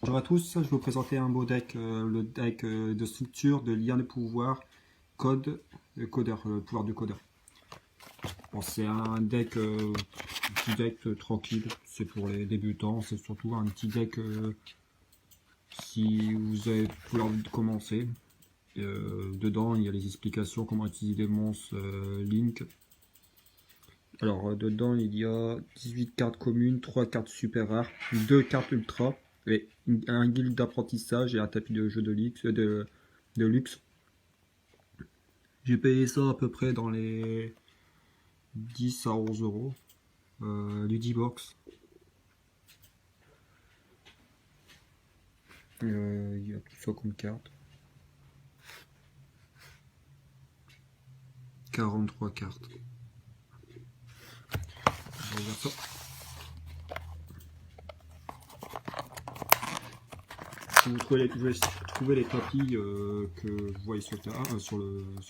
Bonjour à tous, je vais vous présenter un beau deck, le deck de structure de lien de pouvoir, code, codeur, pouvoir du codeur. Bon, c'est un deck, petit deck tranquille, c'est pour les débutants, c'est surtout un petit deck si vous avez tout envie de commencer. Dedans, il y a les explications comment utiliser des monstres Link. Alors, dedans, il y a 18 cartes communes, 3 cartes super rares, 2 cartes ultra, et un guild d'apprentissage et un tapis de jeu de luxe. J'ai payé ça à peu près dans les 10 à 11 euros. Ludibox. Il y a tout ça comme carte. 43 cartes. Je regarde ça. Si vous trouvez les tapis que vous voyez sur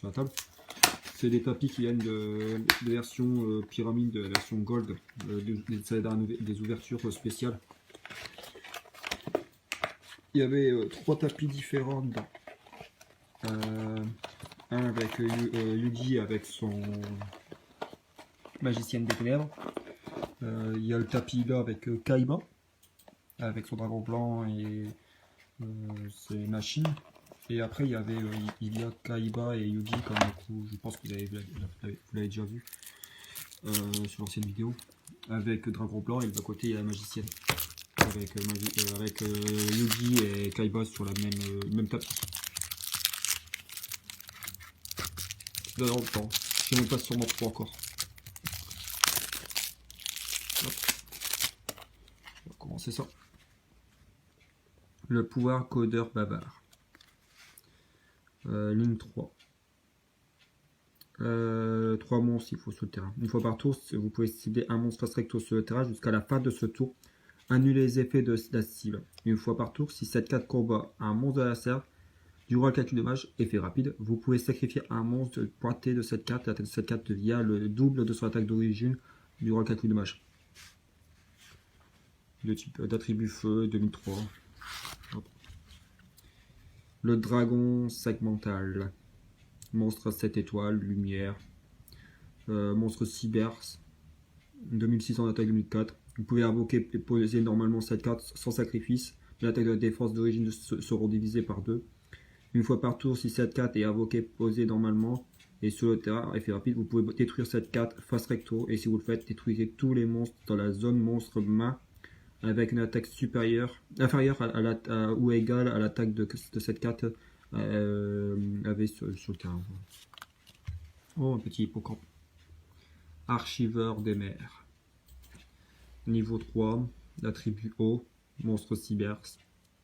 la table, c'est des tapis qui viennent de version pyramide, de la version gold, des ouvertures spéciales. Il y avait 3 tapis différents dedans. Un avec Yugi avec son magicienne des ténèbres. Il y a le tapis là avec Kaiba, avec son dragon blanc et ses machines. Et après, il y a Kaiba et Yugi, comme du coup, je pense que vous l'avez déjà vu sur l'ancienne vidéo, avec Dragon Blanc, et de l'autre côté, il y a la magicienne, avec Yugi et Kaiba sur la même tapis. Là, dans le temps, je sais même pas sûrement trop encore. Hop. On va commencer ça. Le pouvoir codeur bavard. Ligne 3. 3 monstres il faut sur le terrain. Une fois par tour, vous pouvez cibler un monstre recto sur le terrain jusqu'à la fin de ce tour. Annuler les effets de la cible. Une fois par tour, si cette carte combat un monstre de la serve, durant le calcul de mage, effet rapide, vous pouvez sacrifier un monstre pointé de cette carte. L'attaque de cette carte devient le double de son attaque d'origine durant le calcul de mage. De type d'attribut feu 2003. Hop. Le dragon segmental. Monstre à 7 étoiles, lumière. Monstre cyber. 2600 d'attaque 2004. Vous pouvez invoquer et poser normalement cette carte sans sacrifice. L'attaque de la défense d'origine seront divisées par 2. Une fois par tour, si cette carte est invoquée, posée normalement et sur le terrain, effet rapide, vous pouvez détruire cette carte face recto. Et si vous le faites, détruisez tous les monstres dans la zone monstre main avec une attaque inférieure ou égale à l'attaque de cette carte avait sur le terrain. Oh, un petit hippocampe. Archiveur des mers. Niveau 3, d'attribut haut, monstre cyber,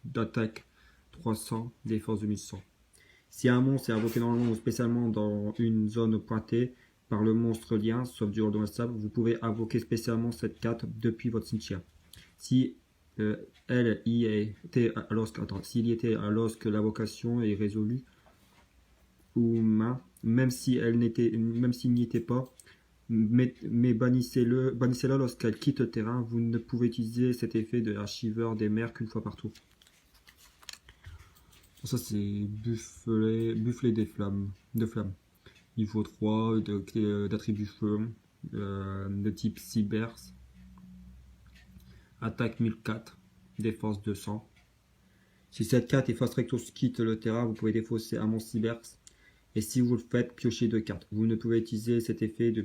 d'attaque 300, défense 2100. Si un monstre est invoqué normalement ou spécialement dans une zone pointée par le monstre lien, sauf du rôle dommageable, vous pouvez invoquer spécialement cette carte depuis votre cimetière. Si s'il y était lorsque l'invocation est résolue ou main, même s'il n'y était pas, mais bannissez-la lorsqu'elle quitte le terrain. Vous ne pouvez utiliser cet effet de l'archiveur des mers qu'une fois par tour. Ça c'est buffler de flammes. Niveau 3 d'attribut feu de type cyber. Attaque 1004, défense 200. Si cette carte est face recto quitte le terrain, vous pouvez défausser un monstre cyber. Et si vous le faites, piochez 2 cartes. Vous ne pouvez utiliser cet effet de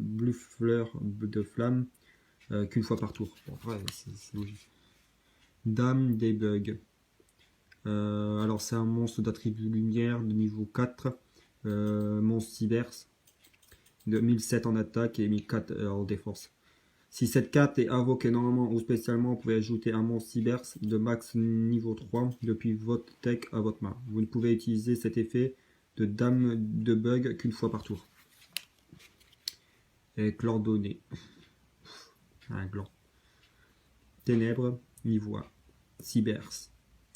buffleur de flamme qu'une fois par tour. Bon, après, c'est logique. Dame des bugs. Alors c'est un monstre d'attribut lumière de niveau 4. Monstre cyber. De 1007 en attaque et 1004 en défense. Si cette carte est invoquée normalement ou spécialement, vous pouvez ajouter un monstre cyber de max niveau 3 depuis votre deck à votre main. Vous ne pouvez utiliser cet effet de dame de bug qu'une fois par tour. Et clandonné. Un gland. Ténèbres, niveau 1. Cybers.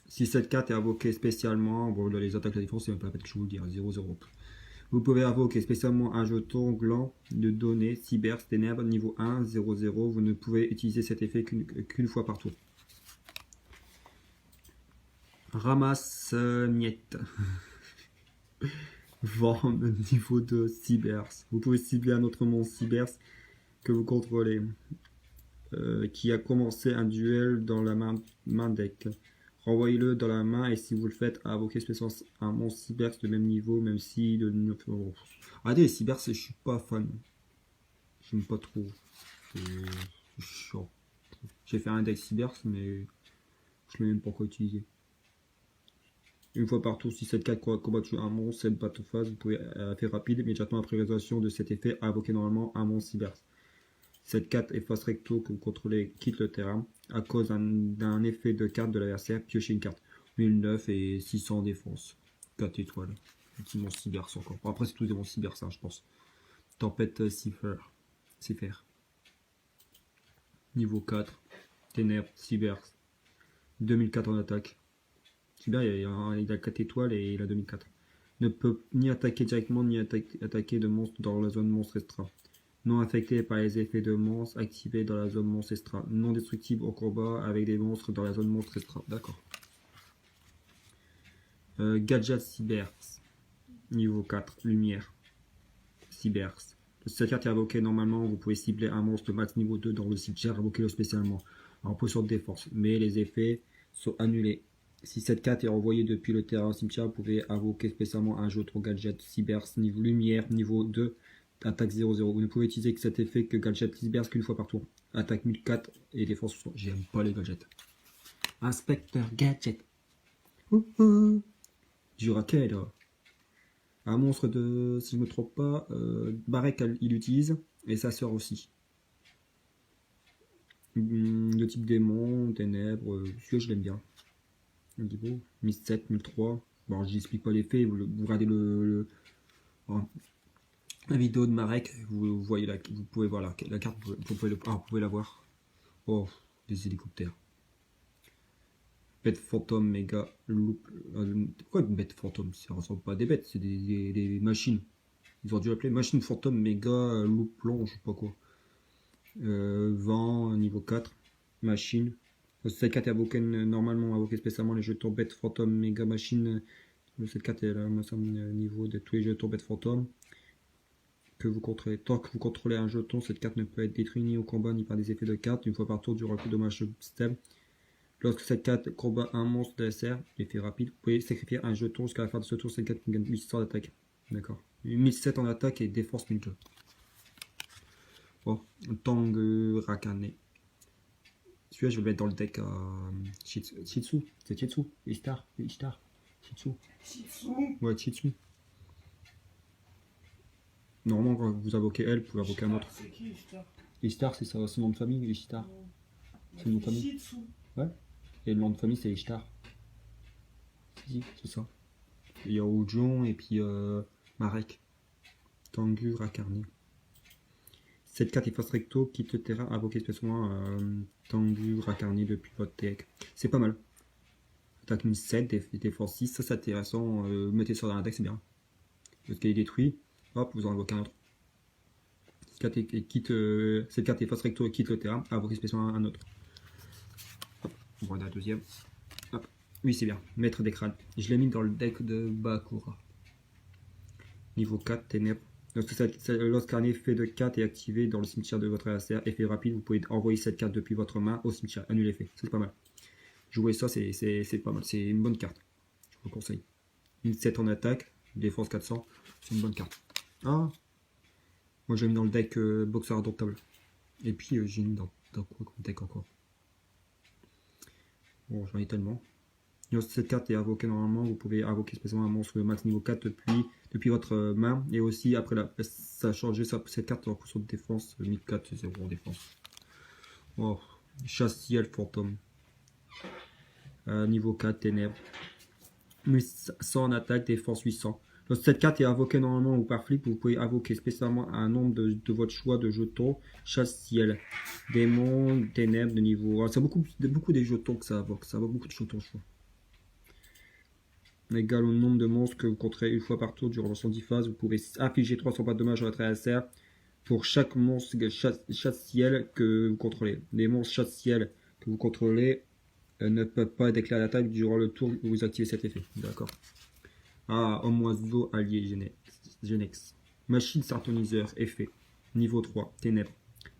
Si cette carte est invoquée spécialement, bon, dans les attaques de la défense, c'est même pas la peine que je vous le dise, 0-0. Vous pouvez invoquer spécialement un jeton gland de données Cybers Ténèbres niveau 1, 0-0. Vous ne pouvez utiliser cet effet qu'une fois par tour. Ramasse miette. Vent de niveau de Cybers. Vous pouvez cibler un autre monstre Cybers que vous contrôlez, qui a commencé un duel dans la main deck. Renvoyez-le dans la main et si vous le faites, invoquez spécialement un monstre Cybers de même niveau, même si le. Regardez, les Cybers, je suis pas fan. J'aime pas trop. C'est chiant. J'ai fait un deck Cybers, mais je sais même pas quoi utiliser. Une fois par tour, si cette carte combattu un monstre, cette battle phase, vous pouvez faire rapide, immédiatement après résolution de cet effet, invoquer normalement un monstre Cybers. Cette carte efface recto que vous contrôlez quitte le terrain à cause d'un effet de carte de l'adversaire, piochez une carte. 1009 et 600 défense. 4 étoiles. Petit monstre Cybers encore. Bon, après, c'est tous des monstres Cybers, ça, je pense. Tempête Cipher. Niveau 4. Ténèbres Cybers. 2004 en attaque. Cyber, il a 4 étoiles et il a 2004. Ne peut ni attaquer directement ni attaquer de monstres dans la zone monstre extra. Non affecté par les effets de monstres activés dans la zone monstre extra. Non destructible au combat avec des monstres dans la zone monstre extra. D'accord. Gadget Cybers. Niveau 4. Lumière. Cybers. Cette carte est invoquée normalement. Vous pouvez cibler un monstre max niveau 2 dans le cimetière. Invoquez-le spécialement. En position de défense. Mais les effets sont annulés. Si cette carte est renvoyée depuis le terrain cimetière, vous pouvez invoquer spécialement un jeton gadget Cybers niveau lumière niveau 2, attaque 0-0. Vous ne pouvez utiliser que cet effet que gadget Cybers qu'une fois par tour. Attaque 1004 et défense 60. J'aime pas les gadgets. Inspecteur gadget. Du raquel. Un monstre de, si je me trompe pas, Barek il utilise et sa sœur aussi. De type démon, ténèbres, celui-là je l'aime bien. Niveau 1007, 1003. Bon, je n'explique pas les faits, vous regardez la vidéo de Marek, vous voyez vous pouvez voir la carte, vous pouvez la voir. Oh, des hélicoptères. Bête fantôme, méga loop. Pourquoi une bête fantôme? Ça ressemble pas à des bêtes, c'est des machines. Ils ont dû l'appeler machine fantôme, méga loop long, je sais pas quoi. Vent, niveau 4. Machine. Cette carte est invoquée normalement, invoquée spécialement les jetons bête fantôme, méga machine. Cette carte est là, au niveau de tous les jetons bête fantôme que vous contrôlez. Tant que vous contrôlez un jeton, cette carte ne peut être détruite ni au combat ni par des effets de carte. Une fois par tour, durant le coup de dommage système. Lorsque cette carte combat un monstre d'ASR, effet rapide, vous pouvez sacrifier un jeton jusqu'à la fin de ce tour. Cette carte gagne 1100 d'attaque. D'accord. 1007 en attaque et défense 1002. Bon, Tang Rakane. Celui-là, je vais le mettre dans le deck Chitsu. C'est Chitsu. Ishtar. Chitsu. Ouais, Chitsu. Normalement, quand vous invoquez elle, vous pouvez invoquer un autre. C'est qui Ishtar? Ishtar, c'est son nom de famille, Ishtar. C'est le nom de famille. Ouais. Et le nom de famille, c'est Ishtar. Si, c'est ça. Il y a Ojon et puis Marek. Tengu Rakarni. Cette carte efface recto, quitte le terrain, invoquer spécialement Tengu Rakarni depuis votre deck. C'est pas mal. Attaque 1007, défense 6, ça c'est intéressant. Mettez ça dans la deck, c'est bien. Parce qu'elle est détruite, hop, vous en invoquez un autre. Cette carte efface recto et quitte le terrain, invoquer spécialement un autre. Hop, on voit la deuxième. Hop. Oui, c'est bien. Maître des crânes. Je l'ai mis dans le deck de Bakura. Niveau 4, ténèbres. Lorsqu'un effet de carte est activé dans le cimetière de votre adversaire, effet rapide, vous pouvez envoyer cette carte depuis votre main au cimetière. Annule l'effet. C'est pas mal. Jouer ça, c'est pas mal. C'est une bonne carte. Je vous conseille. 1007 en attaque, défense 400. C'est une bonne carte. Ah, moi j'ai mis dans le deck boxeur indomptable. Et puis j'ai mis dans quoi comme deck encore. Bon, j'en ai tellement. Lorsque cette carte est invoquée normalement, vous pouvez invoquer spécialement un monstre max niveau 4 depuis votre main. Et aussi, après ça a changé cette carte en position de défense. 1004, c'est 0 en défense. Oh, chasse ciel fantôme. Niveau 4, ténèbres. 1100 en attaque, défense 800. Lorsque cette carte est invoquée normalement ou par flip, vous pouvez invoquer spécialement un nombre de votre choix de jetons. Chasse ciel. Démon, ténèbres de niveau 1. C'est beaucoup des jetons que ça invoque. Ça invoque beaucoup de jetons, je crois. Égal au nombre de monstres que vous contrôlez une fois par tour durant 110 phases. Vous pouvez infliger 300 points de dommages à votre adversaire pour chaque monstre chasse-ciel que vous contrôlez. Les monstres chasse-ciel que vous contrôlez ne peut pas déclarer l'attaque durant le tour où vous activez cet effet. D'accord. Ah, homme oiseau allié Genex. Machine sartoniseur, effet. Niveau 3, ténèbres.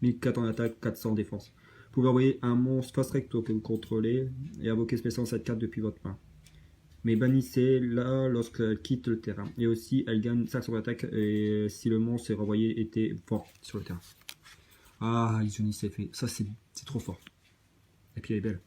1400 en attaque, 400 en défense. Vous pouvez envoyer un monstre face recto que vous contrôlez et invoquer spécialement cette carte depuis votre main. Mais bannissez-la lorsqu'elle quitte le terrain. Et aussi, elle gagne 500 d'attaque et si le monstre est renvoyé était fort sur le terrain. Ah, Illusionniste effet. Ça, c'est trop fort. Et puis, elle est belle.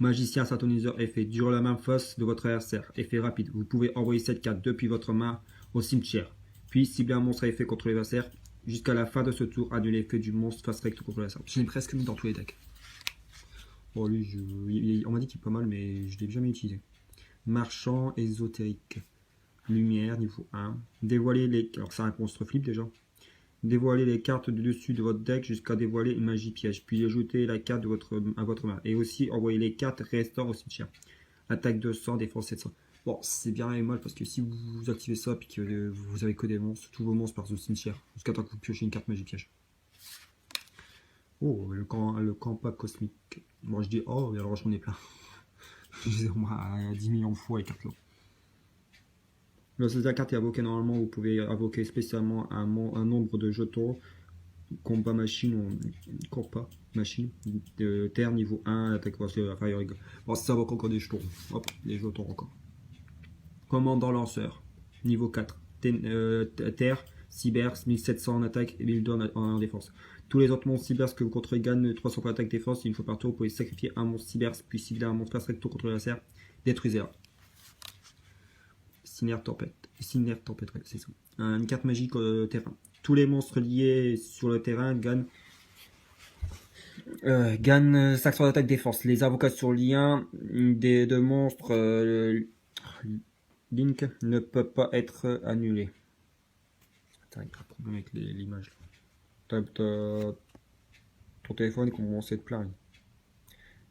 Magicien sartoniseur effet. Durant la main face de votre adversaire. Effet rapide. Vous pouvez envoyer cette carte depuis votre main au cimetière. Puis cibler un monstre à effet contre l'adversaire. Jusqu'à la fin de ce tour, annuler l'effet du monstre face recto contre l'adversaire. Je l'ai presque mis dans tous les decks. Bon, lui, on m'a dit qu'il est pas mal, mais je ne l'ai jamais utilisé. Marchand ésotérique. Lumière, niveau 1. Dévoiler les... Alors, c'est un monstre flip déjà. Dévoiler les cartes du dessus de votre deck jusqu'à dévoiler une magie piège. Puis ajouter la carte à votre main. Et aussi envoyer les cartes restant au cimetière. Attaque 200, défense 700. Bon, c'est bien et mal parce que si vous activez ça et que vous avez que des monstres, tous vos monstres partent au cimetière. Jusqu'à temps que vous piochez une carte magie piège. Oh, le campa cosmique. Moi je dis oh, et alors j'en ai plein. Je disais au moins 10 millions de fois les cartes là. Lorsque la carte est invoquée normalement, vous pouvez invoquer spécialement un nombre de jetons. Combat machine ou combat machine de terre niveau 1, attaque inférieure. Bon, ça invoque encore des jetons. Hop, des jetons encore. Commandant lanceur, niveau 4. Terre, cyber, 1700 en attaque et 1200 en défense. Tous les autres monstres cyber que vous contrôlez gagnent 300 pour attaque défense. Une fois par tour, vous pouvez sacrifier un monstre cyber, puis cibler un monstre face recto contre l'adversaire. Détruisez-la. Cinéaire tempête, ouais, c'est ça. Une carte magique terrain. Tous les monstres liés sur le terrain gagnent 500 d'attaque défense. Les invocations lien de monstres Link ne peut pas être annulé. Attends, il y a un problème avec l'image. Ton téléphone commence à être plein.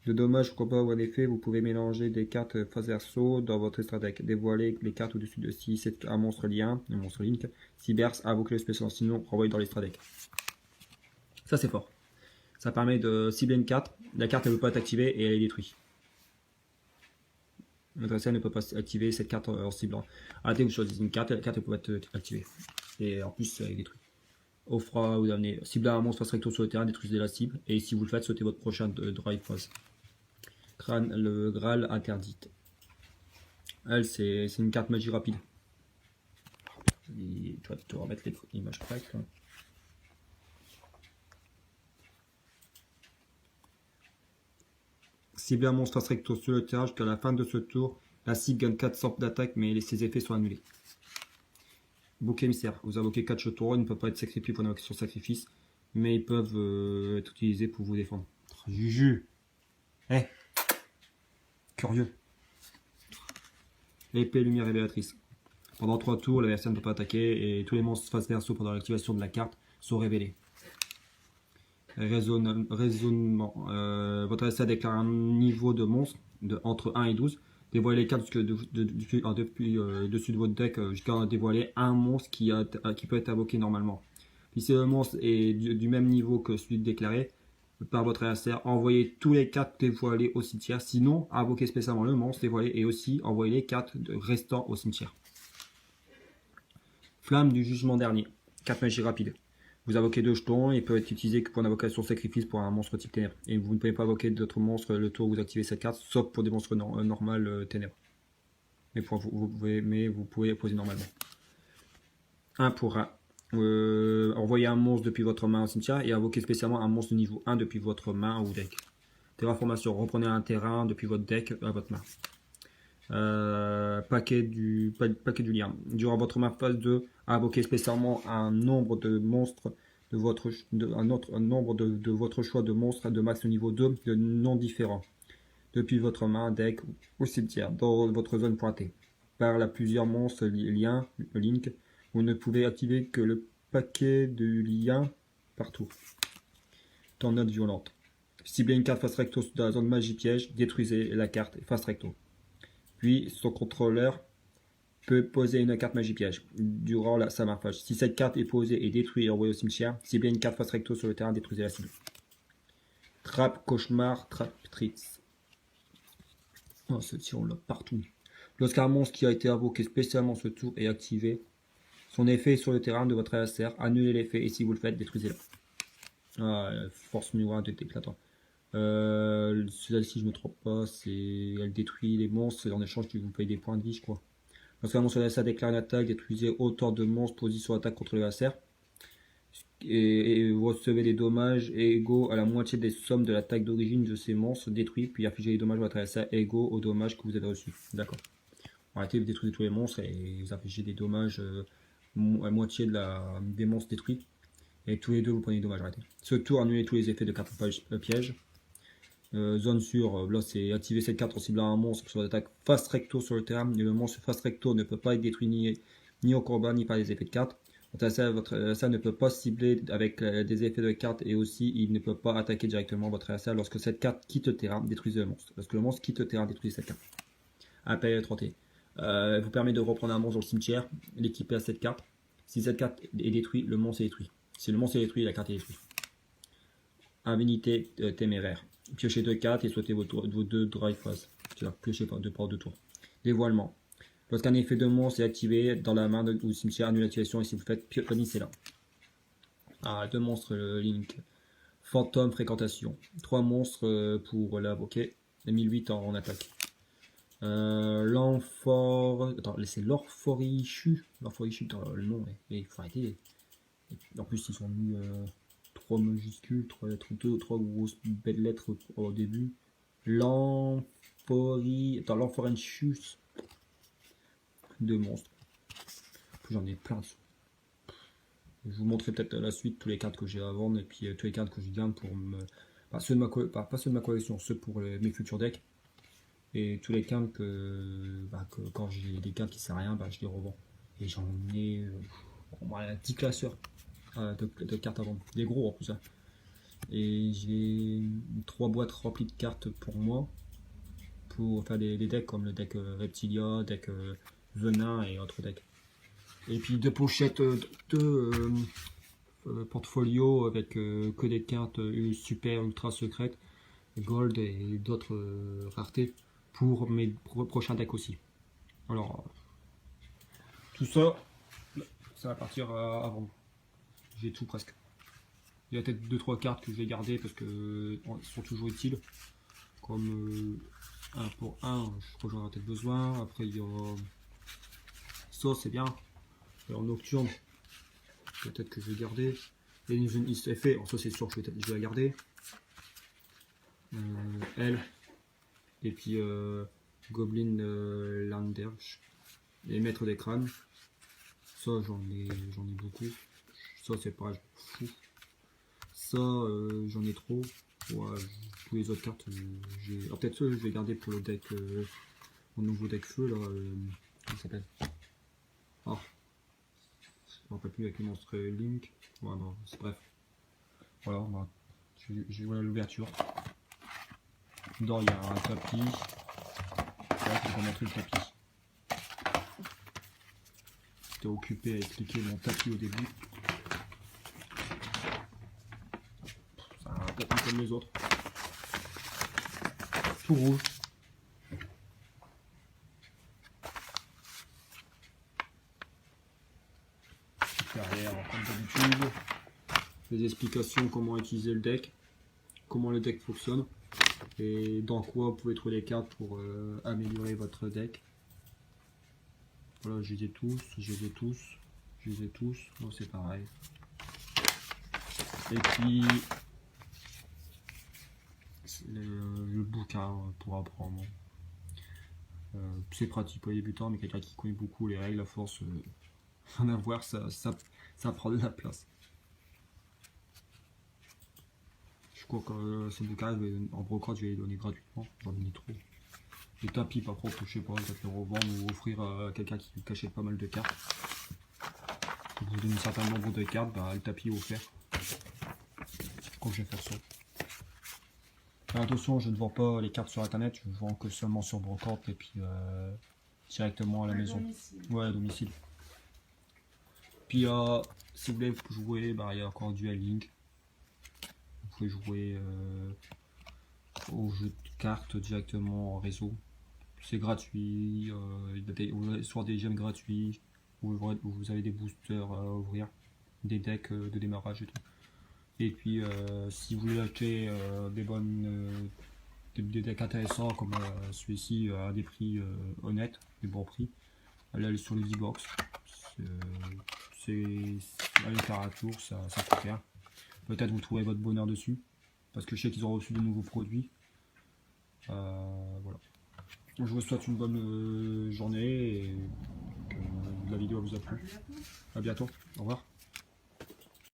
De dommages, combat ou en effet, vous pouvez mélanger des cartes face verso dans votre extra deck. Dévoiler les cartes au-dessus de si c'est un monstre lien, un monstre Link. Cyber, invoquer le spécial, sinon renvoyer dans l'extra deck. Ça c'est fort. Ça permet de cibler une carte. La carte elle ne peut pas être activée et elle est détruite. L'adversaire ne peut pas activer cette carte en ciblant. Arrêtez, vous choisissez une carte et la carte ne peut pas être activée. Et en plus, elle est détruite. Offre, vous amenez cibler un monstre face recto sur le terrain, détruisez la cible. Et si vous le faites, sautez votre prochain drive phase. Crâne, le Graal interdite. Elle, c'est une carte magie rapide. Et tu vas te remettre l'image correcte. Hein. Cibler un monstre face recto sur le terrain jusqu'à la fin de ce tour. La cible gagne 400 d'attaque, mais ses effets sont annulés. Bouc émissaire. Vous invoquez 4 jetons, ils ne peuvent pas être sacrifiés pour une invocation sacrifice, mais ils peuvent être utilisés pour vous défendre. Juju. Eh. Curieux. Épée lumière révélatrice. Pendant 3 tours, l'adversaire ne peut pas attaquer et tous les monstres face verso pendant l'activation de la carte sont révélés. Raisonnement. Votre adversaire déclare un niveau de monstre entre 1 et 12. Dévoilez les cartes dessus de votre deck jusqu'à dévoiler un monstre qui peut être invoqué normalement. Puis si le monstre est du même niveau que celui déclaré par votre adversaire, envoyez tous les cartes dévoilées au cimetière. Sinon, invoquez spécialement le monstre dévoilé et aussi envoyez les cartes restant au cimetière. Flamme du jugement dernier. 4 magie rapide. Vous invoquez 2 jetons et peut être utilisé que pour une invocation sacrifice pour un monstre type ténèbres. Et vous ne pouvez pas invoquer d'autres monstres le tour où vous activez cette carte, sauf pour des monstres normales ténèbres. Mais vous pouvez poser normalement. 1 pour 1. Envoyez un monstre depuis votre main au cimetière et invoquez spécialement un monstre de niveau 1 depuis votre main ou deck. Terraformation. Reprenez un terrain depuis votre deck à votre main. Paquet du lien. Durant votre main phase 2, invoquez spécialement un nombre de monstres un nombre de votre choix de monstres de max niveau 2 de non différents depuis votre main, deck ou cimetière dans votre zone pointée. Par plusieurs monstres liens, link, vous ne pouvez activer que le paquet de liens par tour. Tornade violente. Ciblez une carte face recto dans la zone magie piège, détruisez la carte face recto. Puis son contrôleur peut poser une carte magie piège durant sa main phase. Si cette carte est posée et détruite et envoyée au cimetière, ciblez une carte face recto sur le terrain, détruisez la cible. Trap, cauchemar, trap, tricks. Oh, celle-ci, on l'a partout. Lorsqu'un monstre qui a été invoqué spécialement ce tour est activé, son effet est sur le terrain de votre adversaire, annulez l'effet et si vous le faites, détruisez-le. Ah, force numéro 1 de éclatant. Celle-ci, je me trompe pas, elle détruit les monstres et en échange, tu vous payes des points de vie, je crois. Lorsqu'un monstre adversaire déclare une attaque, détruisez autant de monstres position attaque contre l'adversaire. Et vous recevez des dommages égaux à la moitié des sommes de l'attaque d'origine de ces monstres détruits, puis infligez les dommages à votre adversaire égaux aux dommages que vous avez reçus. D'accord. Arrêtez de détruire tous les monstres et vous infligez des dommages à moitié des monstres détruits. Et tous les deux vous prenez des dommages, arrêtez. Ce tour, annulez tous les effets de carte piège. Zone sûre, là c'est activer cette carte en ciblant un monstre sur l'attaque fast recto sur le terrain. Et le monstre fast recto ne peut pas être détruit ni au combat ni par les effets de carte. Votre adversaire ne peut pas cibler avec des effets de carte et aussi il ne peut pas attaquer directement votre adversaire lorsque cette carte quitte le terrain, détruisez le monstre. Lorsque le monstre quitte le terrain, détruisez cette carte. Appel 31. Vous permet de reprendre un monstre dans le cimetière, l'équiper à cette carte. Si cette carte est détruite, le monstre est détruit. Si le monstre est détruit, la carte est détruite. Avinité téméraire. Piochez 2 cartes et sautez vos 2 drive phases. Piochez par 2 tours. Dévoilement. Lorsqu'un effet de monstre est activé dans la main ou cimetière, annulez l'activation et si vous faites, punissez-la. Ah, 2 monstres Link. Fantôme, fréquentation. 3 monstres pour l'invoquer. 1008 en attaque. L'amphore. Attends, c'est l'orphorichu. L'orphorichu, le nom, mais il faut arrêter. En plus, ils sont mis 3 majuscules, 3 lettres 2, 3 grosses belles lettres au début. L'Amphorenchus. 2 monstres. J'en ai plein. Je vous montrerai peut-être la suite, tous les cartes que j'ai à vendre et puis tous les cartes que je gagne pour me. Pas ceux de ma collection, ceux pour mes futurs decks. Et tous les cartes que quand j'ai des cartes qui servent à rien, je les revends. Et j'en ai 10 classeurs de cartes à vendre. Des gros en plus. Hein. Et j'ai 3 boîtes remplies de cartes pour moi. Pour faire des decks comme le deck Reptilia, deck Venin et autres decks. Et puis 2 pochettes, 2 portfolios avec que des cartes super ultra secrètes, gold et d'autres raretés pour mes prochains decks aussi. Alors, tout ça, ça va partir à vendre. J'ai tout presque. Il y a peut-être 2-3 cartes que je vais garder parce que sont toujours utiles. Comme 1 pour 1, je crois que j'en aurai peut-être besoin. Après, il y a ça, c'est bien. Alors, Nocturne, peut-être que je vais garder. Et une effet, ça c'est sûr que je vais la garder. Elle. Et puis Goblin Landerch. Et Maître des crânes. Ça, j'en ai beaucoup. Ça, c'est pas fou. Ça, j'en ai trop. Ouais, tous les autres cartes, peut-être ça, je vais garder pour le deck, mon nouveau deck feu là. Comment ça s'appelle? Ah, je me rappelle plus avec les monstres Link. Ouais, non, c'est bref. Voilà, j'ai l'ouverture. Dedans, il y a un tapis. Là, je vais montrer le tapis. J'étais occupé à expliquer mon tapis au début. C'est un tapis comme les autres. Tout rouge. Derrière, comme d'habitude, les explications comment utiliser le deck, comment le deck fonctionne et dans quoi vous pouvez trouver les cartes pour améliorer votre deck. Voilà, je les ai tous, bon, c'est pareil. Et puis le bouquin pour apprendre. C'est pratique pour les débutants, mais quelqu'un qui connaît beaucoup les règles, à force d'en avoir, ça prend de la place. Je crois que ce bouquin, en brocante, je vais les donner gratuitement, j'en ai trop. Les tapis, par contre, je sais pas, peut-être les revendre ou offrir à quelqu'un qui cachait pas mal de cartes. Vous donnez un certain nombre de cartes, le tapis est offert. Quand je vais faire ça. Alors, attention, je ne vends pas les cartes sur internet, je vends que seulement sur brocante et puis directement à la maison. Domicile. Ouais, à domicile. Puis si vous voulez jouer, il y a encore Duel Link. pouvez jouer aux jeux de cartes directement en réseau. C'est gratuit, soit des gemmes gratuits, où vous avez des boosters à ouvrir, des decks de démarrage et tout. Et puis si vous voulez acheter des decks intéressants comme celui-ci à des prix honnêtes, des bons prix, allez sur le D-Box. Allez faire un tour, ça coûte rien. Peut-être vous trouvez votre bonheur dessus, parce que je sais qu'ils ont reçu de nouveaux produits. Voilà. Je vous souhaite une bonne journée et que la vidéo vous a plu. À bientôt. Au revoir.